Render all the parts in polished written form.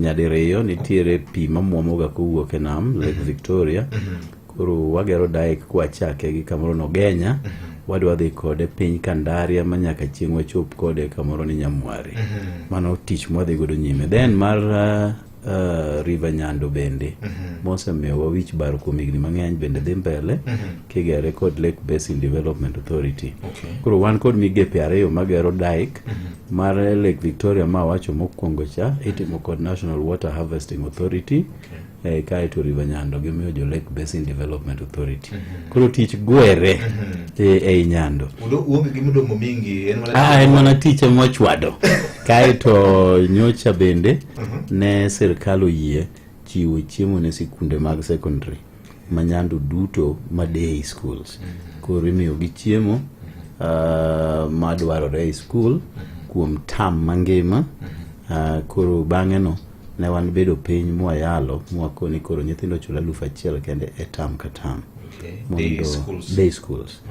nyadiriyo nitiere pi mamuomoga kowuok e nam Lake Victoria. Koro wagero daik kwachake gi kamoro no Genya, wadwa dhi kode piny Kandaria manyaka chieng' wachop kode kamoro ni Nyamwari. Mano tich mwadhi godo nyime. Then mar River Nyando bende mosemiyo wawich bar kuom higni mang'eny bende dhi mbele kigere kod Lake Basin Development Authority. Koro wan kod migepe ariyo magero daik mar Lake Victoria ma wacho mokwongo cha itimo kod National Water Harvesting Authority. Kaeto River Nyando gimiyo jo Lake Basin Development Authority. Koro tich gwere ei Nyando. Uonge gimodong' mingi en mana tich mochwado. Kaeto nyocha bende ne sirkal oyie chiwo chiemo ne sikunde mag secondary ma Nyando duto ma day schools. Koro imiyo gi chiemo madwarore e school kuom tam mangima. Koro bang'e no ne wan bedo piny mwayalo mwakoni koro nyithindo chula 1,000 kende e tam ka tam. Day schools.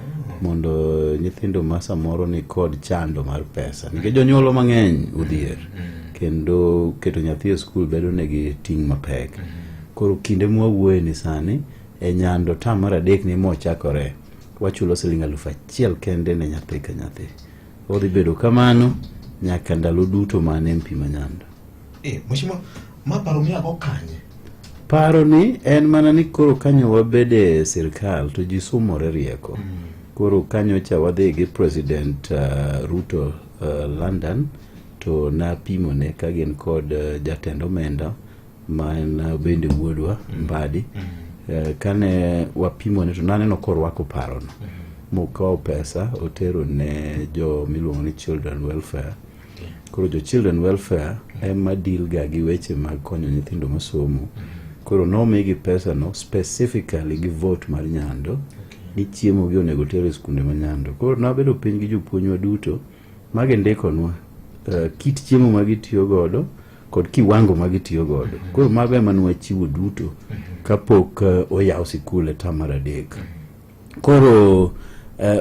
Mondo nyithindo ma samoro ni kod chando mar pesa. Nikech jonyuolo mang'eny udhier. Kendo keto nyathi e school bedo negi ting' mapek. Koro kinde mwawuoye ni sani e Nyando tam mar 3 ni mochakore. Wachulo siling 1,000 kende ne nyathi ka nyathi. Odhi bedo kamano nyaka ndalo duto mane MP ma Nyando. Mheshimiwa, paro miyago kanye? Paro ni en mana ni koro kanyo wabede sirkal to ji sumore rieko. Koro kanyo cha wadhi gi President Ruto London to na pimo ne kagen kod jatend omenda ma en bende wuodwa Mbadi. Kane wapimo ne to naneno korwako paro no. Mokawo pesa otero ne jo miluongo ni Children Welfare. Koro jo Children Welfare ema deal ga gi weche mag konyo nyithindo masomo. Koro nomigi pesa no specifically gi vote mar Nyando ni chiemo gi onego tere skunde ma Nyando. Koro nabedo piny gi jopuonjwa duto magendekonwa kit chiemo magitiyo godo kod kiwango magitiyo godo. Koro mago ema nwachiwo duto kapok oyaw sikul e tam mar 3. Koro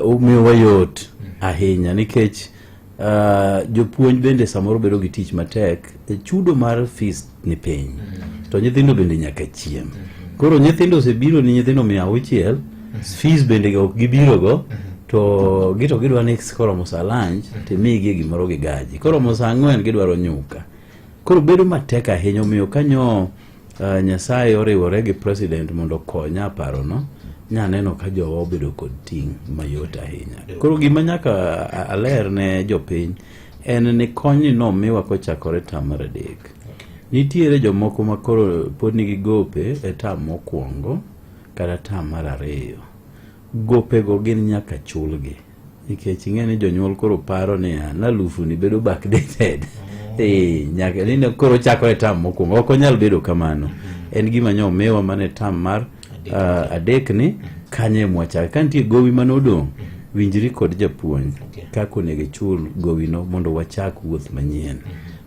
omiyo wayot ahinya nikech jopuonj bende samoro bedo gi tich matek. Chudo mar fees ni piny to nyithindo bende nyaka chiem. Koro nyithindo osebiro ni nyithindo 600 fees bende ok gibiro go to gidwa ni koromo sa lunch timigi gimoro gi gaji. Koromo sa 4 gidwaro nyuka. Koro bedo matek ahinya omiyo kanyo Nyasaye oriwore gi president mondo konya paro no. Nyaneno ka jowa obedo kod ting' mayot ahinya. Koro gima nyaka aler ne jopiny en ni kony no miwa kochakore tam mar 3. Nitiere jomoko ma koro pod nigi gope e tam mokwongo kata tam mar 2. Gope go gin nyaka chulgi. Nikech ing'eni jonyuol koro paro ni na lufu ni bedo backdated. Nyaka nino koro chakore tam mokwongo. Ok onyal bedo kamano. En gima nyo mewa mane tam mar 3 ni kanye mwachaka. Kantie gowi manodong' winjri kod japuonj kako nege chul gowi no mondo wachak wuoth manyien.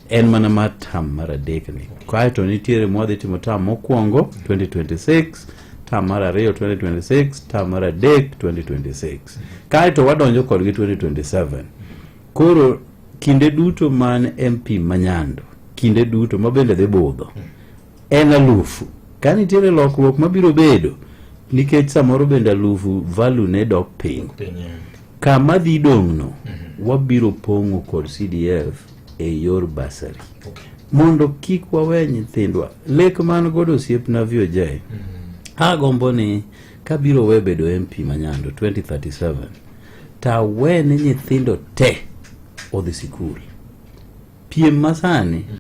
En mana mar tam mar 3 ni. Kaeto nitiere mwadhi timo tam mokwongo 2026, tam mar 2 2026, tam mar 3 2026. Kaeto wadonjo kodgi 2027. Koro kinde duto man MP ma Nyando, kinde duto mabende dhi budho en 1,000. Kanitiere lokruok mabiro bedo nikech samoro bende 1,000 value ne dok piny. Kama dhi dong' no wabiro pong'o kod CDF e yor basari. Mondo kik wawe nyithindwa lek man godo osiepna VOJ. Agombo ni kabiro we bedo MP ma Nyando 2037 ta we ni nyithindo te odhi sikul. Piem masani